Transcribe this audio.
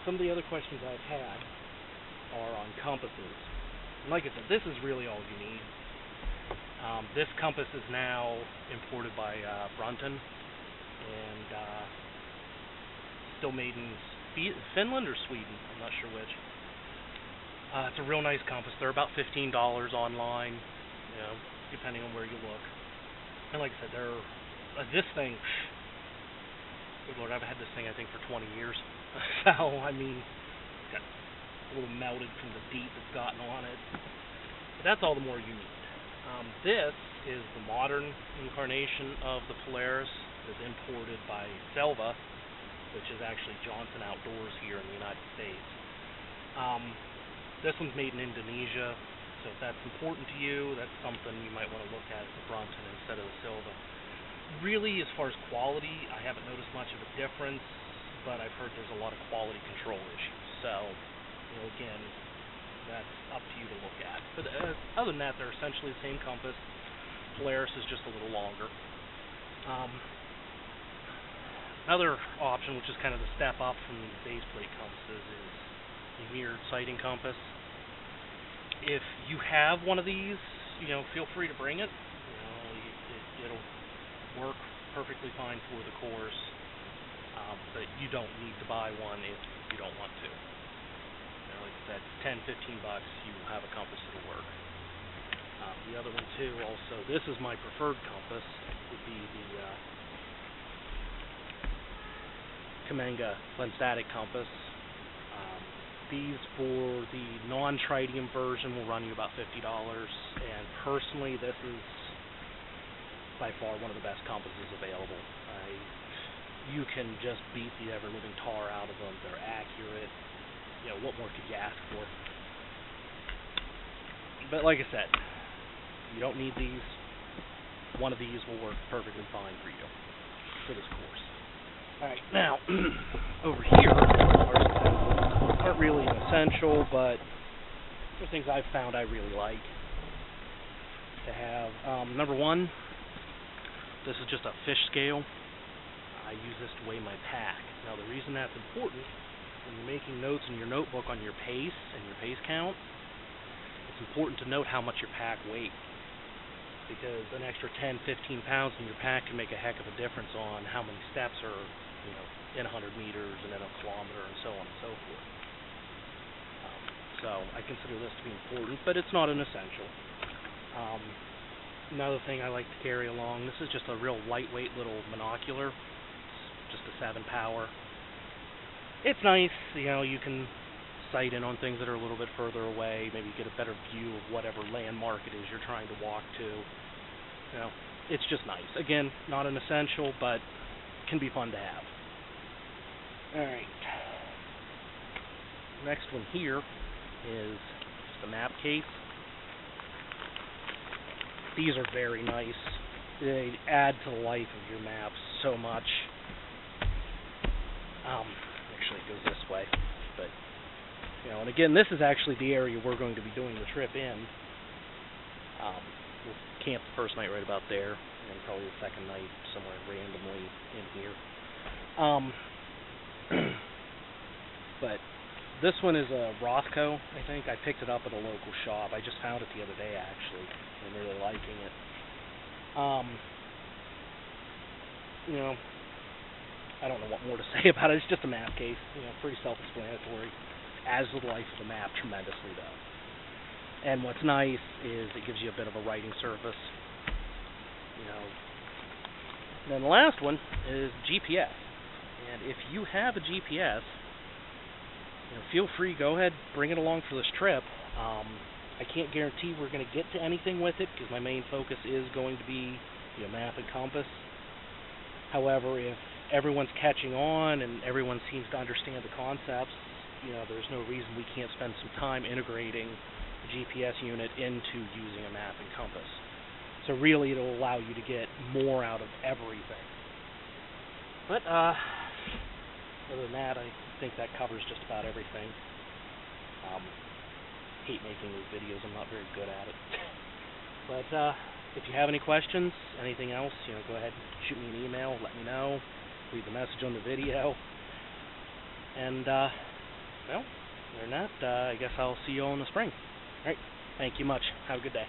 Some of the other questions I've had are on compasses. And like I said, this is really all you need. This compass is now imported by Brunton, and still made in Finland or Sweden. I'm not sure which. It's a real nice compass. They're about $15 online, depending on where you look. And like I said, they're this thing. Good Lord, I've had this thing I think for 20 years. So I mean, it's got a little melted from the DEET that's gotten on it. But that's all the more you need. This is the modern incarnation of the Polaris. It's imported by Selva, which is actually Johnson Outdoors here in the United States. This one's made in Indonesia, so if that's important to you, that's something you might want to look at as the Brunton instead of the Selva. Really, as far as quality, I haven't noticed much of a difference, but I've heard there's a lot of quality control issues. So, again, that's up to you to look at. But other than that, they're essentially the same compass. Polaris is just a little longer. Another option, which is kind of the step up from the base plate compasses, is a mirrored sighting compass. If you have one of these, feel free to bring it. It'll work perfectly fine for the course, but you don't need to buy one if you don't want to. Like I said, $10-15, you have a compass that'll work. The other one too, also, this is my preferred compass, would be the Cammenga lensatic compass. These for the non-tritium version will run you about $50, and personally, this is by far one of the best compasses available. You can just beat the ever-living tar out of them. They're accurate. What more could you ask for? But like I said, you don't need these. One of these will work perfectly fine for you for this course. Alright, now, over here, aren't really an essential, but there's things I've found I really like to have. Number one, this is just a fish scale. I use this to weigh my pack. Now, the reason that's important, when you're making notes in your notebook on your pace and your pace count, it's important to note how much your pack weighs, because an extra 10-15 pounds in your pack can make a heck of a difference on how many steps are, in 100 meters and in a kilometer and so on and so forth. So I consider this to be important, but it's not an essential. Another thing I like to carry along, this is just a real lightweight little monocular. It's just a 7 power. It's nice, you can sight in on things that are a little bit further away, maybe get a better view of whatever landmark it is you're trying to walk to. It's just nice. Again, not an essential, but can be fun to have. Alright. Next one here is just a map case. These are very nice. They add to the life of your maps so much. Actually, it goes this way, but and again, this is actually the area we're going to be doing the trip in. We'll camp the first night right about there, and probably the second night somewhere randomly in here. But this one is a Rothco, I think. I picked it up at a local shop. I just found it the other day, actually. I'm really liking it. I don't know what more to say about it. It's just a map case, pretty self-explanatory. Adds to the life of the map tremendously, though. And what's nice is it gives you a bit of a writing surface. And then the last one is GPS. And if you have a GPS, feel free, go ahead, bring it along for this trip. I can't guarantee we're going to get to anything with it, because my main focus is going to be map and compass. However, if everyone's catching on and everyone seems to understand the concepts, there's no reason we can't spend some time integrating the GPS unit into using a map and compass. So really, it'll allow you to get more out of everything. But other than that, I think that covers just about everything. Hate making these videos. I'm not very good at it. But if you have any questions, anything else, go ahead and shoot me an email. Let me know. Leave a message on the video. And, well, other than that, I guess I'll see you all in the spring. Alright, thank you much. Have a good day.